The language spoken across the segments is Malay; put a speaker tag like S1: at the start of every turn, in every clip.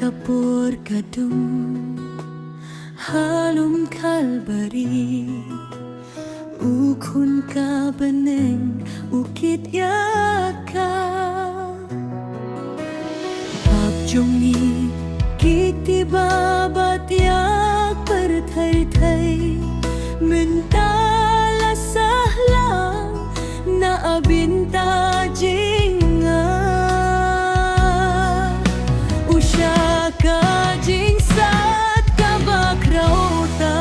S1: kapur kadung halum kalbari ukun ka beneng ukit yaka ap jungi kiti babat yak perthai thai mentala sahlang na abinta jinga usha ka jing sat ka bakrauta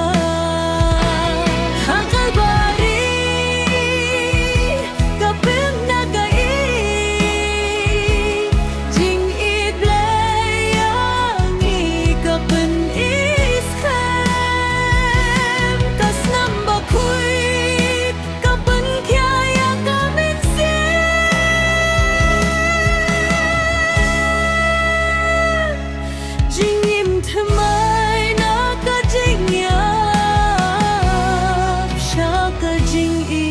S1: hakal bari ka pem nagai jing idlayang I ka pen is khem kas namba khui ka pen kya ya ka mit se jing im thamai na ka jing ya sha ka jing I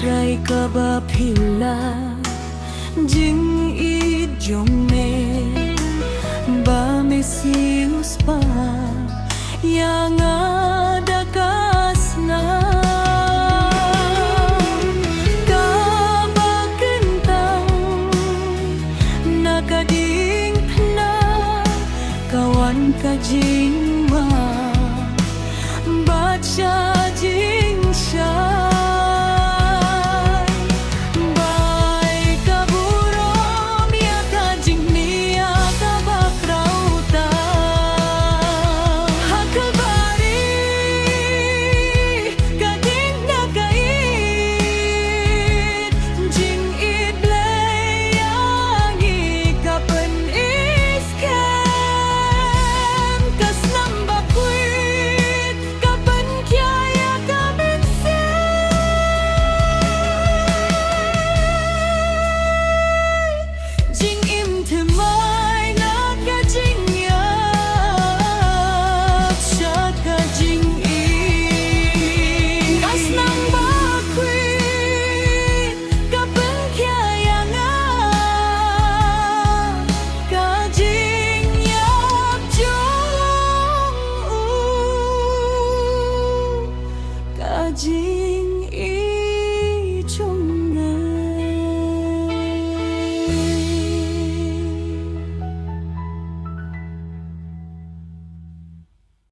S1: trai ka ba phila jing I jong